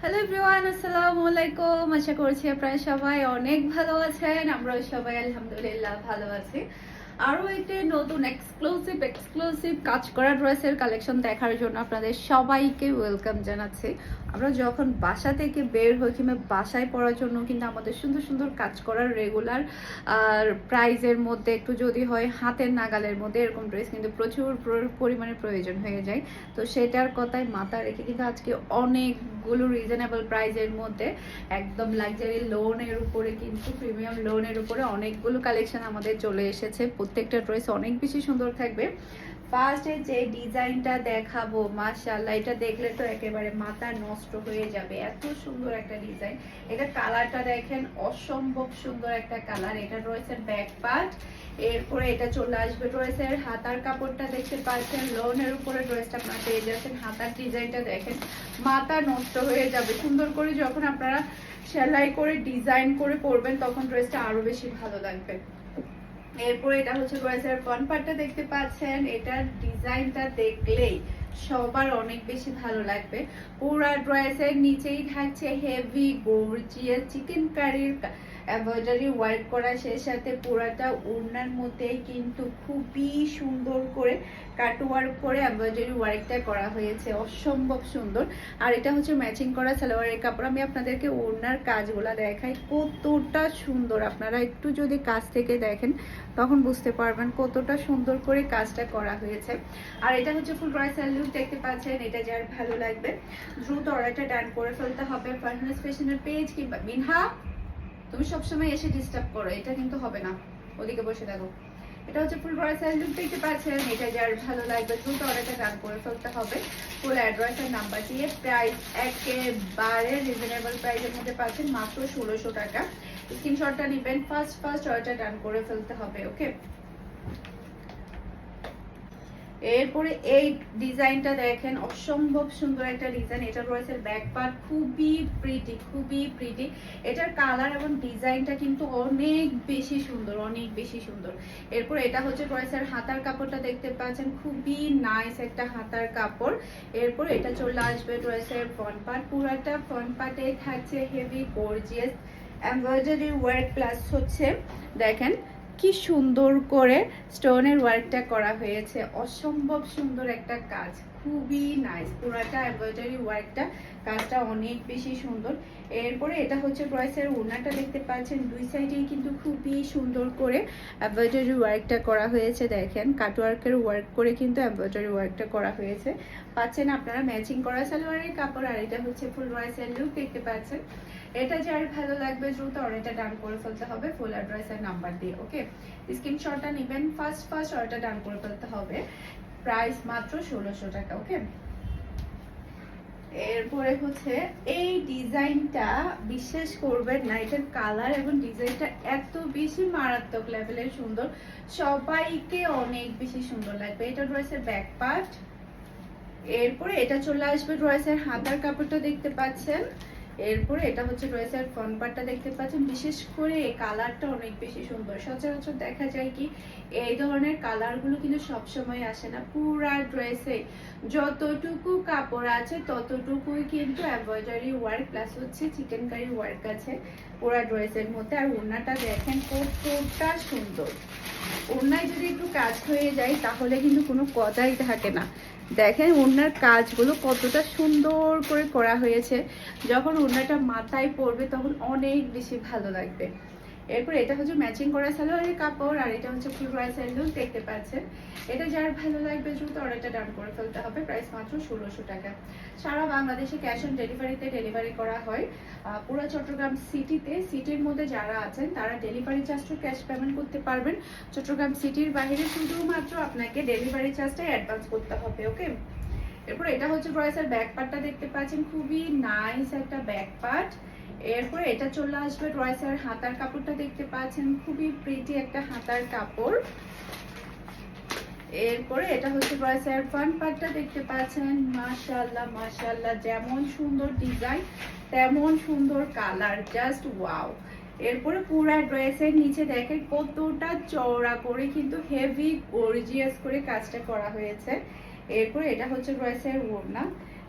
Hello everyone, আসসালামু আলাইকুম। আশা করছি আপনারা সবাই অনেক ভালো আছেন। আমরাও সবাই আলহামদুলিল্লাহ ভালো আছি। আরও একটি নতুন এক্সক্লুসিভ কাজ করা ড্রেসের কালেকশন দেখার জন্য আপনাদের সবাইকে ওয়েলকাম জানাচ্ছি। আমরা যখন বাসা থেকে বের হই কিংবা বাসায় পড়ার জন্য কিন্তু আমাদের সুন্দর সুন্দর কাজ করার রেগুলার আর প্রাইজের মধ্যে একটু যদি হয় হাতের নাগালের মধ্যে এরকম ড্রেস কিন্তু প্রচুর পরিমাণে প্রয়োজন হয়ে যায়। তো সেটার কথায় মাথা রেখে কিন্তু আজকে অনেকগুলো রিজনেবল প্রাইজের মধ্যে একদম লাক্সারি লোনের উপরে কিন্তু প্রিমিয়াম লোনের উপরে অনেকগুলো কালেকশন আমাদের চলে এসেছে। প্রত্যেকটা ড্রেস অনেক বেশি সুন্দর থাকবে। ফার্স্টে যে ডিজাইনটা দেখাবো, মাশাআল্লাহ, এটা দেখলে তো একেবারে মাথা নষ্ট হয়ে যাবে, এত সুন্দর একটা ডিজাইন। এটা কালারটা দেখেন, অসম্ভব সুন্দর একটা কালার। এটা রয়েছে ব্যাক পার্ট, এরপরে এটা চলে আসবে ড্রেসের হাতার কাপড়টা দেখতে পাচ্ছেন লোনের উপরে ড্রেসটা আপনারা পেয়ে যাচ্ছেন। হাতার ডিজাইনটা দেখেন, মাথা নষ্ট হয়ে যাবে। সুন্দর করে যখন আপনারা সেলাই করে ডিজাইন করে পরবেন তখন ড্রেসটা আরো বেশি ভালো লাগবে। এরপর এটা হচ্ছে ড্রেসের ফ্রন্ট পার্টটা দেখতে পাচ্ছেন। এটার ডিজাইনটা দেখলেই সবার অনেক বেশি ভালো লাগবে। পুরা ড্রেসের নিচেই থাকছে হেভি গর্জিয়াস চিকেন কারির এমব্রয়ডারি ওয়ার্ক করা, সেই সাথে পুরাটা ওড়নার মধ্যেই কিন্তু খুবই সুন্দর করে কাট ওয়ার্ক করে এমব্রয়ডারি ওয়ার্কটা করা হয়েছে, অসম্ভব সুন্দর। আর এটা হচ্ছে ম্যাচিং করা সালোয়ারের কাপড়। আমি আপনাদেরকে ওড়নার কাজগুলা দেখাই, কতটা সুন্দর। আপনারা একটু যদি কাছ থেকে দেখেন তখন বুঝতে পারবেন কতটা সুন্দর করে কাজটা করা হয়েছে। আর এটা হচ্ছে ফুল ব্রাইডাল লুক দেখতে পাচ্ছেন। এটা যার ভালো লাগবে দ্রুত অর্ডারটা ডান করে ফেলতে হবে। ফারহানাস ফ্যাশনের পেজ কিংবা মিনহা, তুমি সবসময় এসে ডিস্টার্ব করো, এটা কিন্তু হবে না, ওদিকে বসে থাকো। এটা হচ্ছে ফুল ব্রাইডাল লুক দেখতে পাচ্ছেন। এটা যার ভালো লাগবে দ্রুত অর্ডারটা ডান করে ফেলতে হবে। ফুল অ্যাড্রেস আর নাম্বার দিয়ে প্রাইস একেবারে রিজনেবল প্রাইসের মধ্যে পাচ্ছেন, মাত্র 1600 টাকা। স্ক্রিনশটটা নেবেন, ফার্স্ট অর্ডারটা ডান করে ফেলতে হবে। ওকে, এরপরে এই ডিজাইনটা দেখেন, অসম্ভব সুন্দর একটা ডিজাইন। এটা রয়েছে ব্যাক পার্ট, খুবই প্রিটি। এটার কালার এবং ডিজাইনটা কিন্তু অনেক বেশি সুন্দর। এরপর এটা হচ্ছে রয়েছে হাতার কাপড়টা দেখতে পাচ্ছেন, খুবই নাইস একটা হাতার কাপড়। এরপর এটা চলে আসবে রয়েছে ফ্রন্ট পার্ট। পুরাটা ফ্রন্ট পার্টে থাকছে heavy gorgeous embroidery work, plus হচ্ছে দেখেন কি সুন্দর করে স্টোনের ওয়ার্কটা করা হয়েছে, অসম্ভব সুন্দর একটা কাজ, খুবই নাইস। পুরাটা এমব্রয়ডারি ওয়ার্কটা, কাজটা অনেক বেশি সুন্দর। এরপরে এটা হচ্ছে ড্রেসের ওড়নাটা দেখতে পাচ্ছেন, দুই সাইডেই কিন্তু খুবই সুন্দর করে এমব্রয়ডারি ওয়ার্কটা করা হয়েছে। দেখেন কাটওয়ার্কের ওয়ার্ক করে কিন্তু এমব্রয়ডারি ওয়ার্কটা করা হয়েছে। পাচ্ছেন আপনারা ম্যাচিং করা সালোয়ারের কাপড়। আর এটা হচ্ছে ফুল ড্রেসের লুক দেখতে পাচ্ছেন। এটা যার ভালো লাগবে দ্রুত অর্ডারটা ডান করে ফেলতে হবে ফুল অ্যাড্রেস আর নাম্বার দিয়ে। ওকে, স্ক্রিনশটটা নেবেন, ফার্স্ট অর্ডারটা ডান করে ফেলতে হবে। প্রাইস মাত্র 1600 টাকা। ওকে, এরপরে হচ্ছে এই ডিজাইনটা, বিশ্বাস করবেন না, এটার কালার এবং ডিজাইনটা এত বেশি মারাত্মক লেভেলের সুন্দর, সবাইকে অনেক বেশি সুন্দর লাগবে। এটা রয়েছে ব্যাক পার্ট। এরপরে এটা চলে আসবে ড্রেসের হাতার কাপড়টা দেখতে পাচ্ছেন। এরপরে এটা হচ্ছে ড্রেসের ফ্রন্ট পার্টটা দেখতে পাচ্ছেন। বিশেষ করে এই কালারটা অনেক বেশি সুন্দর। সচরাচর দেখা যায় কি এই ধরনের কালারগুলো কিন্তু সবসময় আসে না। পুরা ড্রেসে যতটুকু কাপড় আছে ততটুকুই কিন্তু এমব্রয়ডারি ওয়ার্ক প্লাস হচ্ছে চিকেন কারি ওয়ার্ক আছে পুরা ড্রেসের মধ্যে। আর ওড়নাটা দেখেন কতটা সুন্দর। ওড়নায় যদি একটু কাজ হয়ে যায় তাহলে কিন্তু কোনো কথাই থাকে না। দেখেন ওড়নার কাজগুলো কতটা সুন্দর করে করা হয়েছে, যখন ওড়নাটা মাথায় পড়বে তখন অনেক বেশি ভালো লাগবে। এরপর এটা হচ্ছে ম্যাচিং করা সালোয়ারের কাপড়। আর এটা হচ্ছে ফুল ব্রাইডাল লুক দেখতে পাচ্ছেন। এটা যার ভালো লাগবে দ্রুত অর্ডারটা ডান করে ফেলতে হবে। প্রাইস মাত্র 1600 টাকা। সারা বাংলাদেশে ক্যাশ অন ডেলিভারিতে ডেলিভারি করা হয়। পুরো চট্টগ্রাম সিটির মধ্যে যারা আছেন তারা ডেলিভারি চার্জটা ক্যাশ পেমেন্ট করতে পারবেন। চট্টগ্রাম সিটির বাইরে শুধুমাত্র আপনাকে ডেলিভারি চার্জটা অ্যাডভান্স করতে হবে। ওকে, এরপর এটা হচ্ছে ড্রেসের ব্যাক পার্টটা দেখতে পাচ্ছেন, খুবই নাইস একটা ব্যাক পার্ট। এরপর এটা চলে আসবে ড্রেসের হাতার কাপড়টা দেখতে পাচ্ছেন, খুবই প্রিটি একটা হাতার কাপড়। এরপরে এটা হচ্ছে ড্রেসের ফ্রন্ট পার্টটা দেখতে পাচ্ছেন। মাশাআল্লাহ, যেমন সুন্দর ডিজাইন তেমন সুন্দর কালার, জাস্ট ওয়াও। এরপরে পুরো ড্রেসের নিচে দেখেন কতটা চওড়া করে কিন্তু হেভি গর্জিয়াস করে কাজটা করা হয়েছে। এরপরে এটা হচ্ছে ড্রেসের ওড়না।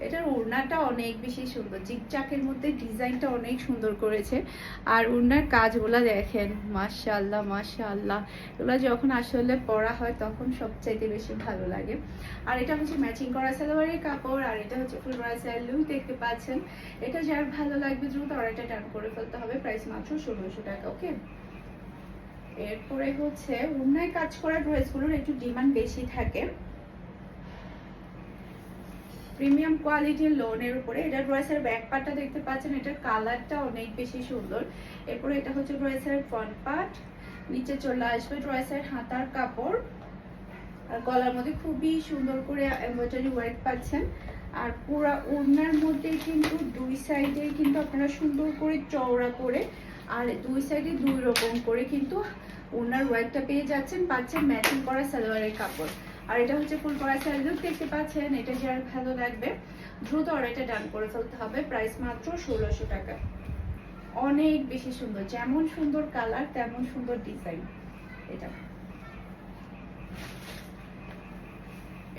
এটার ওড়নাটা অনেক বেশি সুন্দর, জিগজাকের মধ্যে ডিজাইনটা অনেক সুন্দর করেছে। আর ওড়নার কাজগুলো দেখেন, মাশাআল্লাহ মাশাআল্লাহ, এগুলো যখন আসলে পরা হয় তখন সবচাইতে বেশি ভালো লাগে। আর এটা হচ্ছে ম্যাচিং করা সালোয়ারের কাপড়, আর এটা হচ্ছে ফুল ব্রাইসাল লুক দেখতে পাচ্ছেন। এটা যার ভালো লাগবে দ্রুত অর্ডারটা ডান করে ফেলতে হবে, প্রাইস মাত্র 1600 টাকা। ওকে, এরপরে হচ্ছে ওড়নায় কাজ করা ড্রেসগুলোর একটু ডিমান্ড বেশি থাকে, প্রিমিয়াম কোয়ালিটির লোনের উপরে। এটা ড্রেসের ব্যাক পার্টটা দেখতে পাচ্ছেন, এটার কালারটা অনেক বেশি সুন্দর। এরপরে এটা হচ্ছে ড্রেসের ফ্রন্ট পার্ট, নিচে চলে আসবে ড্রেসের হাতার কাপড়, আর গলার মধ্যে খুবই সুন্দর করে এমব্রয়ডারি ওয়ার্ক পাচ্ছেন। আর পুরো ওড়নার মধ্যে কিন্তু দুই সাইডে কিন্তু আপনারা সুন্দর করে চওড়া করে, আর দুই সাইডে দুই রকম করে কিন্তু ওড়নার ওয়ার্কটা পেয়ে যাচ্ছেন, পাচ্ছেন ম্যাচিং করা সালোয়ারের কাপড়। আর এটা হচ্ছে ফুল করা সালোয়ার দেখতে পাচ্ছেন। এটা যার ভালো লাগবে দ্রুত অর্ডারটা ডান করে ফেলতে হবে, প্রাইস মাত্র 1600 টাকা। অনেক বেশি সুন্দর, যেমন সুন্দর কালার তেমন সুন্দর ডিজাইন এটা।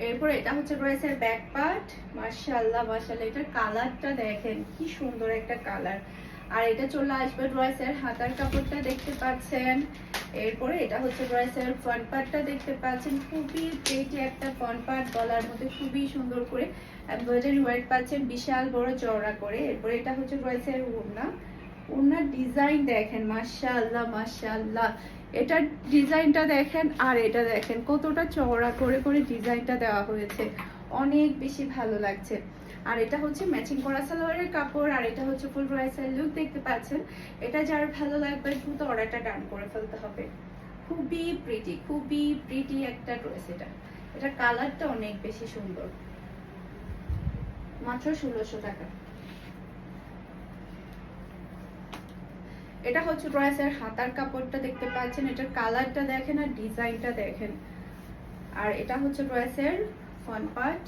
এরপর এটা হচ্ছে ড্রেসের ব্যাক পার্ট, মাশাআল্লাহ মাশাআল্লাহ, এটার কালারটা দেখেন কি সুন্দর একটা কালার। আর এটা চলে আসবে ড্রেসের হাতার কাপড়টা দেখতে পাচ্ছেন। এরপরে এটা হচ্ছে ড্রেসের ফ্রন্ট পার্টটা দেখতে পাচ্ছেন, খুবই প্রিটি একটা ফ্রন্ট পার্ট, গলার মধ্যে খুবই সুন্দর করে এমব্রয়ডারি ওয়ার্ক পাচ্ছেন, বিশাল বড় চওড়া করে। এরপরে এটা হচ্ছে ড্রেসের ওড়না, ওড়নার ডিজাইন দেখেন মাশাআল্লাহ মাশাআল্লাহ, এটার ডিজাইনটা দেখেন আর এটা দেখেন কতটা চওড়া করে করে ডিজাইনটা দেওয়া হয়েছে, অনেক বেশি ভালো লাগছে। আর এটা হচ্ছে ম্যাচিং করা সালোয়ারের কাপড়, আর এটা হচ্ছে ফুল ব্রাইসাল লুক দেখতে পাচ্ছেন। এটা যার ভালো লাগবে দ্রুত অর্ডারটা ডান করে ফেলতে হবে। খুবই প্রিটি একটা ড্রেস এটা। এটা কালারটা অনেক বেশি সুন্দর, মাত্র 1600 টাকা। এটা হচ্ছে ড্রেসের হাতার কাপড়টা দেখতে পাচ্ছেন, এটার কালারটা দেখেন আর ডিজাইনটা দেখেন। আর এটা হচ্ছে ড্রেসের ফ্রন্ট পার্ট,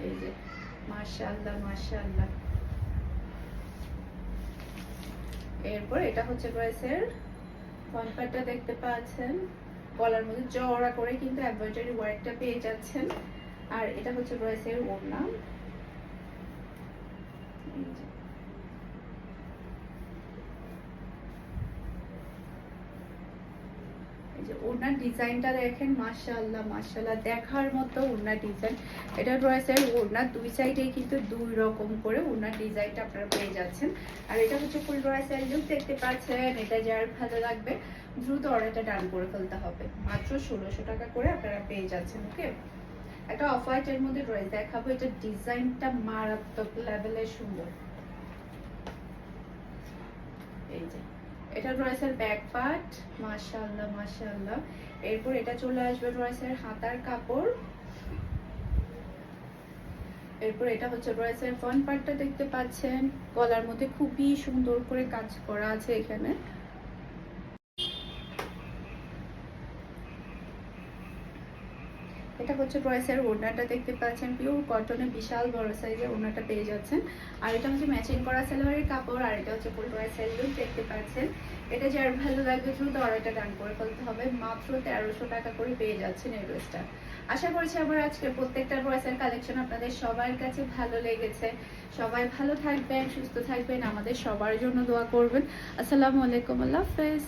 এই যে মাশাআল্লাহ মাশাআল্লাহ। এরপর এটা হচ্ছে ড্রেসের ফ্রন্ট পার্টটা দেখতে পাচ্ছেন, গলার মধ্যে চওড়া করে কিন্তু এমব্রয়ডারি ওয়ার্কটা পেয়ে যাচ্ছেন। আর এটা হচ্ছে ড্রেসের ওড়না, ওড়নার ডিজাইনটা দেখেন মাশাআল্লাহ মাশাআল্লাহ, দেখার মতো ওড়নার ডিজাইন। এটা ড্রেসের ওড়না দুই সাইডে কিন্তু দুই রকম করে ওড়নার ডিজাইনটা আপনারা পেয়ে যাচ্ছেন। আর এটা হচ্ছে ফুল ড্রেসের লুক দেখতে পাচ্ছেন। এটা যার ভালো লাগবে দ্রুত অর্ডারটা ডান করে ফেলতে হবে, মাত্র 1600 টাকা করে আপনারা পেয়ে যাচ্ছেন। ওকে, একটা অফ হোয়াইটের মধ্যে ড্রেস দেখাবো, এটা ডিজাইনটা মারাত্মক লেভেলের সুন্দর। এই যে এটা ড্রেসের ব্যাক পার্ট, মাশাআল্লাহ মাশাআল্লাহ। এরপর এটা চলে আসবে ড্রেসের হাতার কাপড়। এরপর এটা হচ্ছে ড্রেসের ফ্রন্ট পার্টটা দেখতে পাচ্ছেন, গলার মধ্যে খুবই সুন্দর করে কাজ করা আছে এখানে। এটা হচ্ছে ড্রেসের ওড়নাটা দেখতে পাচ্ছেন, পিওর কটনের বিশাল বড় সাইজের ওড়নাটা পেয়ে যাচ্ছেন। আর এটা হচ্ছে ম্যাচিং করা সালোয়ারের কাপড়, আর এটা হচ্ছে ফুল ড্রেসের লুক দেখতে পাচ্ছেন। এটা যার ভালো লাগবে দ্রুত অর্ডারটা ডান করে ফেলতে হবে, মাত্র 1300 টাকা করে পেয়ে যাচ্ছেন এই ড্রেসটা। আশা করছি আমার আজকে প্রত্যেকটা ড্রেসের কালেকশন আপনাদের সবার কাছে ভালো লেগেছে। সবাই ভালো থাকবেন, সুস্থ থাকবেন, আমাদের সবার জন্য দোয়া করবেন। আসসালামু আলাইকুম, আল্লাহ হাফেজ।